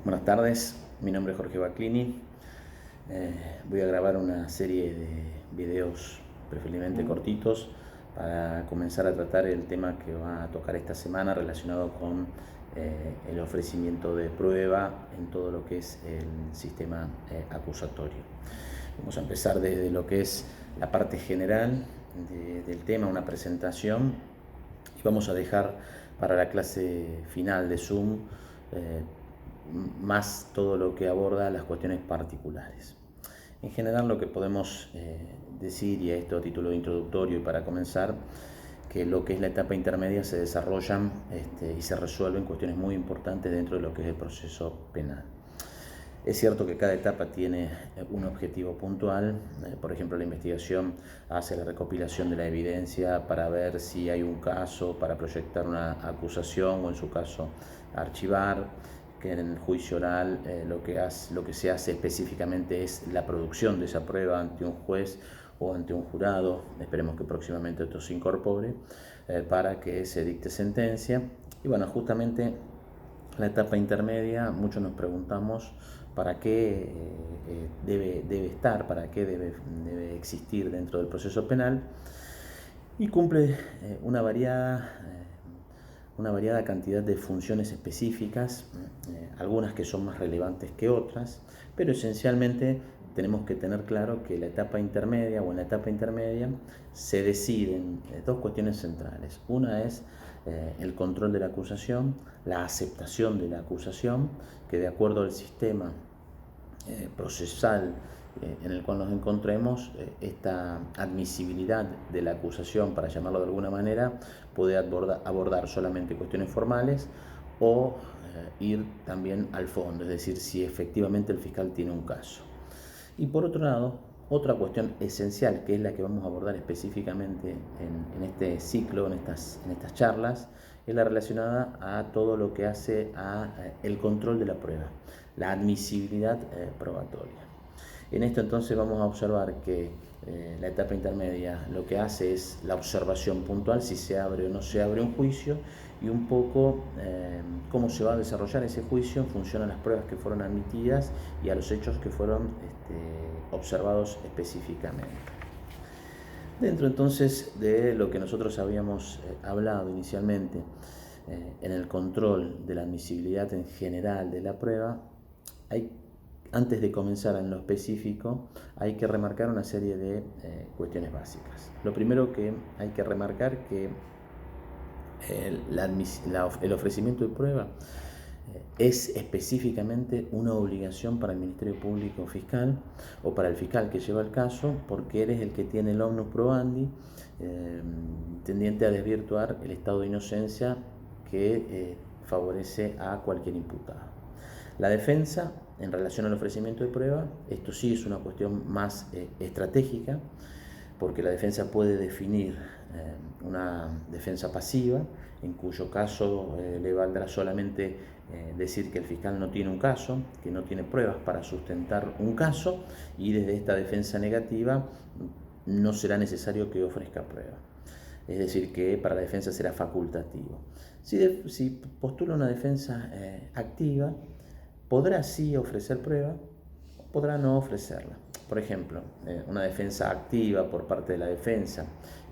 Buenas tardes, mi nombre es Jorge Baclini. Voy a grabar una serie de videos preferiblemente cortitos para comenzar a tratar el tema que va a tocar esta semana relacionado con el ofrecimiento de prueba en todo lo que es el sistema acusatorio. Vamos a empezar desde lo que es la parte general del tema, una presentación, y vamos a dejar para la clase final de Zoom más todo lo que aborda las cuestiones particulares. En general lo que podemos decir, y a esto a título introductorio y para comenzar, que lo que es la etapa intermedia se desarrollan y se resuelven cuestiones muy importantes dentro de lo que es el proceso penal. Es cierto que cada etapa tiene un objetivo puntual, por ejemplo la investigación hace la recopilación de la evidencia para ver si hay un caso, para proyectar una acusación o en su caso archivar, que en el juicio oral lo que se hace específicamente es la producción de esa prueba ante un juez o ante un jurado, esperemos que próximamente esto se incorpore, para que se dicte sentencia. Y bueno, justamente la etapa intermedia, muchos nos preguntamos para qué debe estar, para qué debe existir dentro del proceso penal, y cumple una variada cantidad de funciones específicas, algunas que son más relevantes que otras, pero esencialmente tenemos que tener claro que la etapa intermedia o en la etapa intermedia se deciden dos cuestiones centrales. Una es el control de la acusación, la aceptación de la acusación, que de acuerdo al sistema procesal en el cual nos encontremos, esta admisibilidad de la acusación, para llamarlo de alguna manera, puede abordar solamente cuestiones formales o ir también al fondo, es decir, si efectivamente el fiscal tiene un caso. Y por otro lado, otra cuestión esencial, que es la que vamos a abordar específicamente en este ciclo, en estas charlas, es la relacionada a todo lo que hace a el control de la prueba, la admisibilidad probatoria. En esto entonces vamos a observar que la etapa intermedia lo que hace es la observación puntual, si se abre o no se abre un juicio, y un poco cómo se va a desarrollar ese juicio en función a las pruebas que fueron admitidas y a los hechos que fueron observados específicamente. Dentro entonces de lo que nosotros habíamos hablado inicialmente en el control de la admisibilidad en general de la prueba, antes de comenzar en lo específico, hay que remarcar una serie de cuestiones básicas. Lo primero que hay que remarcar que el ofrecimiento de prueba es específicamente una obligación para el Ministerio Público Fiscal o para el fiscal que lleva el caso, porque él es el que tiene el omnibus probandi tendiente a desvirtuar el estado de inocencia que favorece a cualquier imputado. La defensa, en relación al ofrecimiento de prueba, esto sí es una cuestión más estratégica, porque la defensa puede definir una defensa pasiva, en cuyo caso le valdrá solamente decir que el fiscal no tiene un caso, que no tiene pruebas para sustentar un caso, y desde esta defensa negativa no será necesario que ofrezca prueba. Es decir, que para la defensa será facultativo. Si postula una defensa activa, podrá sí ofrecer prueba, podrá no ofrecerla. Por ejemplo, una defensa activa por parte de la defensa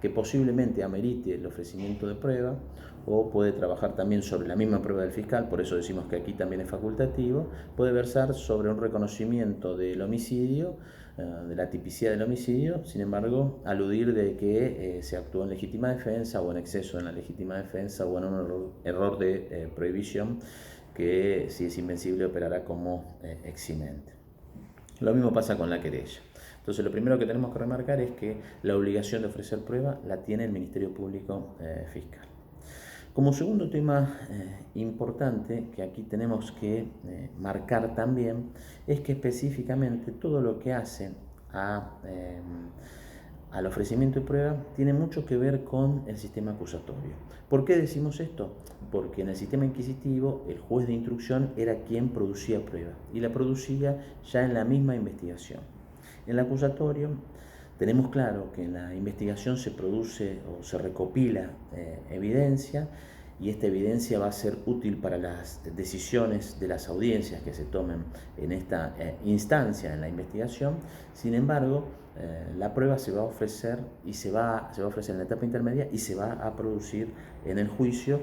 que posiblemente amerite el ofrecimiento de prueba, o puede trabajar también sobre la misma prueba del fiscal, por eso decimos que aquí también es facultativo, puede versar sobre un reconocimiento del homicidio, de la tipicidad del homicidio, sin embargo, aludir de que se actuó en legítima defensa o en exceso en la legítima defensa o en un error de prohibición que, si es invencible, operará como eximente. Lo mismo pasa con la querella. Entonces, lo primero que tenemos que remarcar es que la obligación de ofrecer prueba la tiene el Ministerio Público Fiscal. Como segundo tema importante que aquí tenemos que marcar también, es que específicamente todo lo que hace al ofrecimiento de prueba tiene mucho que ver con el sistema acusatorio. ¿Por qué decimos esto? Porque en el sistema inquisitivo el juez de instrucción era quien producía prueba, y la producía ya en la misma investigación. En el acusatorio tenemos claro que en la investigación se produce o se recopila evidencia, y esta evidencia va a ser útil para las decisiones de las audiencias que se tomen en esta instancia en la investigación. Sin embargo, la prueba se va a ofrecer y se va a ofrecer en la etapa intermedia y se va a producir en el juicio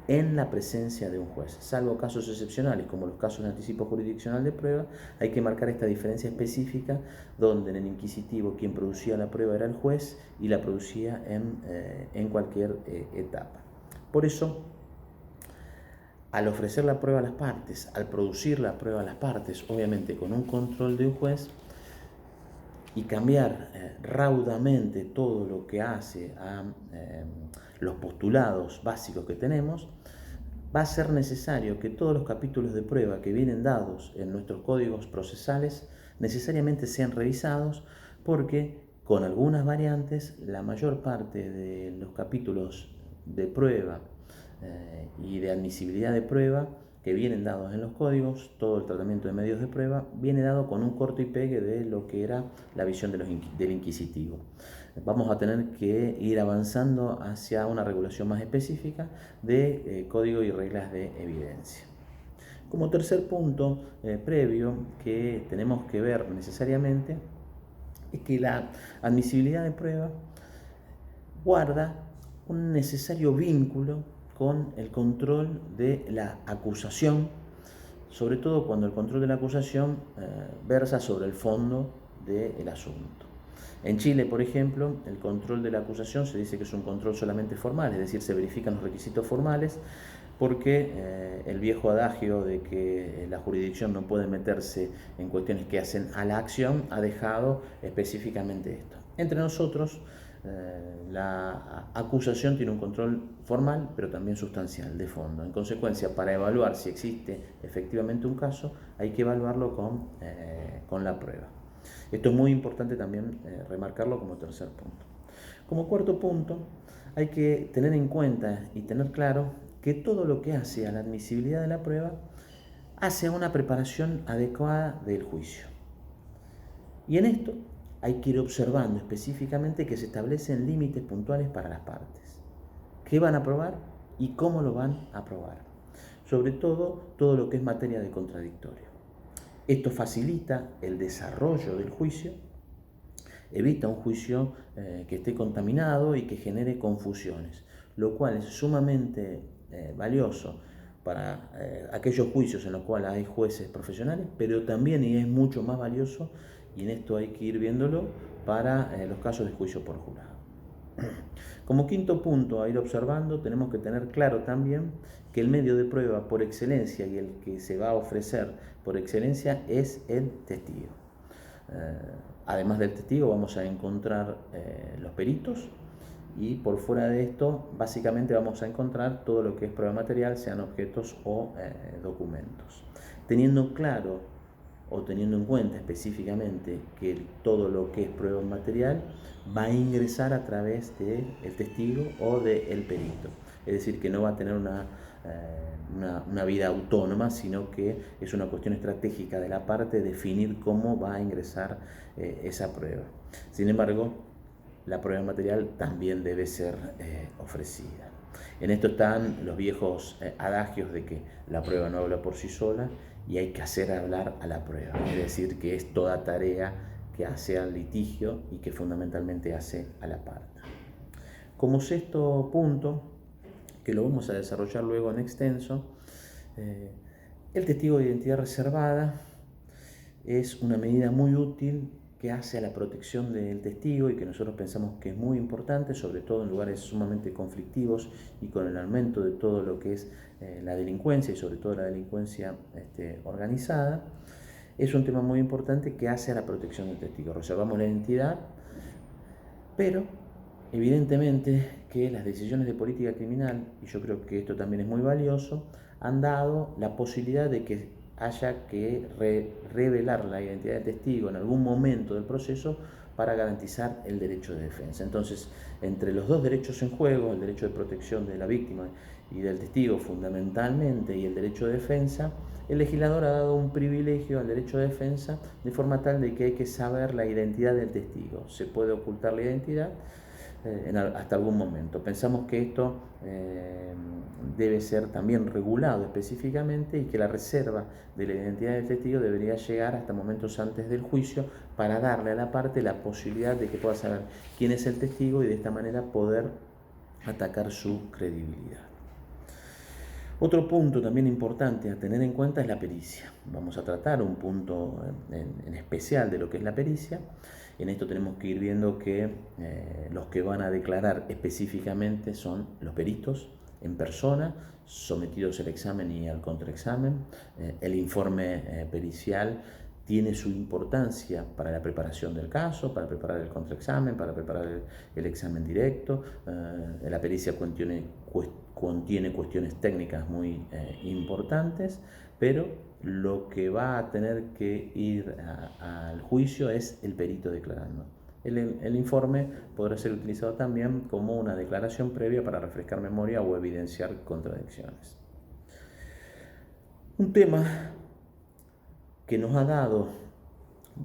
en la presencia de un juez. Salvo casos excepcionales, como los casos de anticipo jurisdiccional de prueba, hay que marcar esta diferencia específica, donde en el inquisitivo quien producía la prueba era el juez y la producía en cualquier etapa. Por eso, al ofrecer la prueba a las partes, al producir la prueba a las partes, obviamente con un control de un juez, y cambiar raudamente todo lo que hace a los postulados básicos que tenemos, va a ser necesario que todos los capítulos de prueba que vienen dados en nuestros códigos procesales necesariamente sean revisados, porque con algunas variantes la mayor parte de los capítulos de prueba y de admisibilidad de prueba que vienen dados en los códigos, todo el tratamiento de medios de prueba, viene dado con un corto y pegue de lo que era la visión del inquisitivo. Vamos a tener que ir avanzando hacia una regulación más específica de código y reglas de evidencia. Como tercer punto previo que tenemos que ver necesariamente es que la admisibilidad de prueba guarda un necesario vínculo con el control de la acusación, sobre todo cuando el control de la acusación versa sobre el fondo del asunto. En Chile, por ejemplo, el control de la acusación se dice que es un control solamente formal, es decir, se verifican los requisitos formales, porque el viejo adagio de que la jurisdicción no puede meterse en cuestiones que hacen a la acción ha dejado específicamente esto. Entre nosotros, la acusación tiene un control formal, pero también sustancial, de fondo. En consecuencia, para evaluar si existe efectivamente un caso, hay que evaluarlo con la prueba. Esto es muy importante también remarcarlo como tercer punto. Como cuarto punto, hay que tener en cuenta y tener claro que todo lo que hace a la admisibilidad de la prueba hace a una preparación adecuada del juicio. Y en esto hay que ir observando específicamente que se establecen límites puntuales para las partes. ¿Qué van a probar y cómo lo van a probar? Sobre todo lo que es materia de contradictorio. Esto facilita el desarrollo del juicio, evita un juicio que esté contaminado y que genere confusiones, lo cual es sumamente valioso para aquellos juicios en los cuales hay jueces profesionales, pero también, y es mucho más valioso, y en esto hay que ir viéndolo, para los casos de juicio por jurado. Como quinto punto a ir observando, tenemos que tener claro también que el medio de prueba por excelencia y el que se va a ofrecer por excelencia es el testigo. Además del testigo vamos a encontrar los peritos, y por fuera de esto básicamente vamos a encontrar todo lo que es prueba material, sean objetos o documentos. Teniendo claro o teniendo en cuenta específicamente que todo lo que es prueba material va a ingresar a través del testigo o del perito. Es decir, que no va a tener una vida autónoma, sino que es una cuestión estratégica de la parte definir cómo va a ingresar esa prueba. Sin embargo, la prueba material también debe ser ofrecida. En esto están los viejos adagios de que la prueba no habla por sí sola y hay que hacer hablar a la prueba. Es decir, que es toda tarea que hace al litigio y que fundamentalmente hace a la parte. Como sexto punto, que lo vamos a desarrollar luego en extenso, el testigo de identidad reservada es una medida muy útil que hace a la protección del testigo y que nosotros pensamos que es muy importante, sobre todo en lugares sumamente conflictivos y con el aumento de todo lo que es la delincuencia y sobre todo la delincuencia organizada. Es un tema muy importante que hace a la protección del testigo. Reservamos la identidad, pero evidentemente que las decisiones de política criminal, y yo creo que esto también es muy valioso, han dado la posibilidad de que haya que revelar la identidad del testigo en algún momento del proceso para garantizar el derecho de defensa. Entonces, entre los dos derechos en juego, el derecho de protección de la víctima y del testigo fundamentalmente, y el derecho de defensa, el legislador ha dado un privilegio al derecho de defensa de forma tal de que hay que saber la identidad del testigo. Se puede ocultar la identidad, hasta algún momento. Pensamos que esto debe ser también regulado específicamente y que la reserva de la identidad del testigo debería llegar hasta momentos antes del juicio para darle a la parte la posibilidad de que pueda saber quién es el testigo y de esta manera poder atacar su credibilidad. Otro punto también importante a tener en cuenta es la pericia. Vamos a tratar un punto en especial de lo que es la pericia. En esto tenemos que ir viendo que los que van a declarar específicamente son los peritos en persona, sometidos al examen y al contraexamen. El informe pericial tiene su importancia para la preparación del caso, para preparar el contraexamen, para preparar el examen directo. La pericia contiene cuestiones técnicas muy importantes, pero lo que va a tener que ir al juicio es el perito declarando. El informe podrá ser utilizado también como una declaración previa para refrescar memoria o evidenciar contradicciones. Un tema que nos ha dado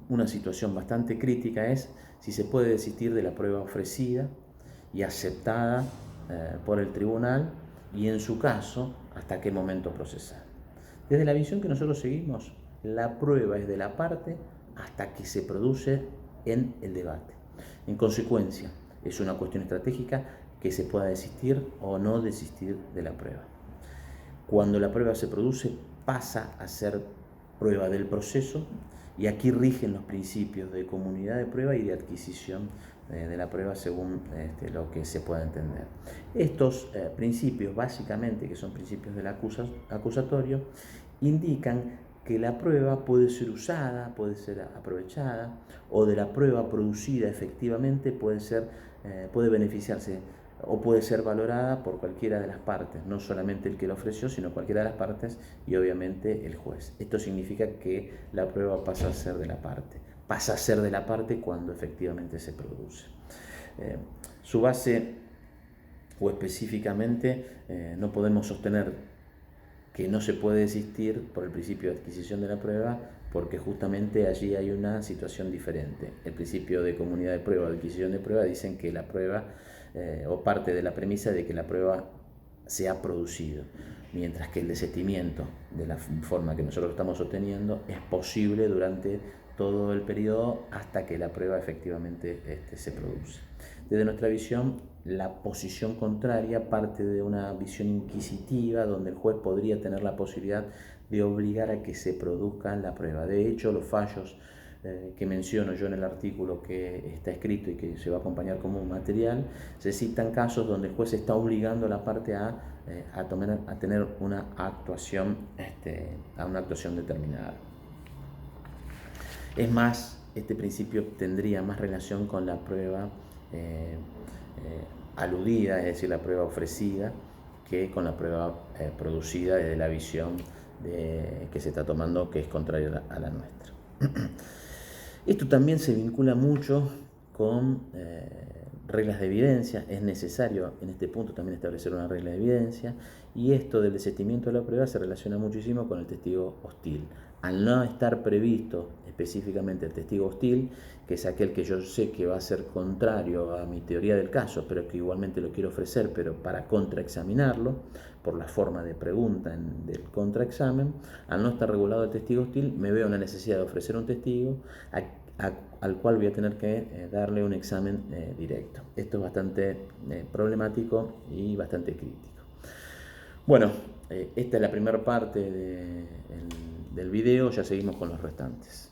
una situación bastante crítica es si se puede desistir de la prueba ofrecida y aceptada por el tribunal y en su caso hasta qué momento procesar. Desde la visión que nosotros seguimos, la prueba es de la parte hasta que se produce en el debate. En consecuencia, es una cuestión estratégica que se pueda desistir o no desistir de la prueba. Cuando la prueba se produce, pasa a ser prueba del proceso y aquí rigen los principios de comunidad de prueba y de adquisición de la prueba según lo que se pueda entender. Estos principios, básicamente, que son principios del acusatorio, indican que la prueba puede ser usada, puede ser aprovechada, o de la prueba producida efectivamente puede beneficiarse o puede ser valorada por cualquiera de las partes, no solamente el que la ofreció, sino cualquiera de las partes y obviamente el juez. Esto significa que la prueba pasa a ser de la parte cuando efectivamente se produce. Su base o específicamente no podemos sostener que no se puede desistir por el principio de adquisición de la prueba porque justamente allí hay una situación diferente. El principio de comunidad de prueba o de adquisición de prueba dicen que la prueba o parte de la premisa de que la prueba se ha producido, mientras que el desistimiento de la forma que nosotros estamos sosteniendo es posible durante todo el periodo hasta que la prueba efectivamente se produce. Desde nuestra visión, la posición contraria parte de una visión inquisitiva donde el juez podría tener la posibilidad de obligar a que se produzca la prueba. De hecho, los fallos que menciono yo en el artículo que está escrito y que se va a acompañar como un material, se citan casos donde el juez está obligando a la parte a tener una actuación determinada. Es más, este principio tendría más relación con la prueba aludida, es decir, la prueba ofrecida, que con la prueba producida desde la visión que se está tomando, que es contraria a la nuestra. Esto también se vincula mucho con reglas de evidencia. Es necesario en este punto también establecer una regla de evidencia, y esto del desistimiento de la prueba se relaciona muchísimo con el testigo hostil. Al no estar previsto específicamente el testigo hostil, que es aquel que yo sé que va a ser contrario a mi teoría del caso, pero que igualmente lo quiero ofrecer, pero para contraexaminarlo, por la forma de pregunta del contraexamen, al no estar regulado el testigo hostil, me veo en la necesidad de ofrecer un testigo al cual voy a tener que darle un examen directo. Esto es bastante problemático y bastante crítico. Bueno, esta es la primera parte del video, ya seguimos con los restantes.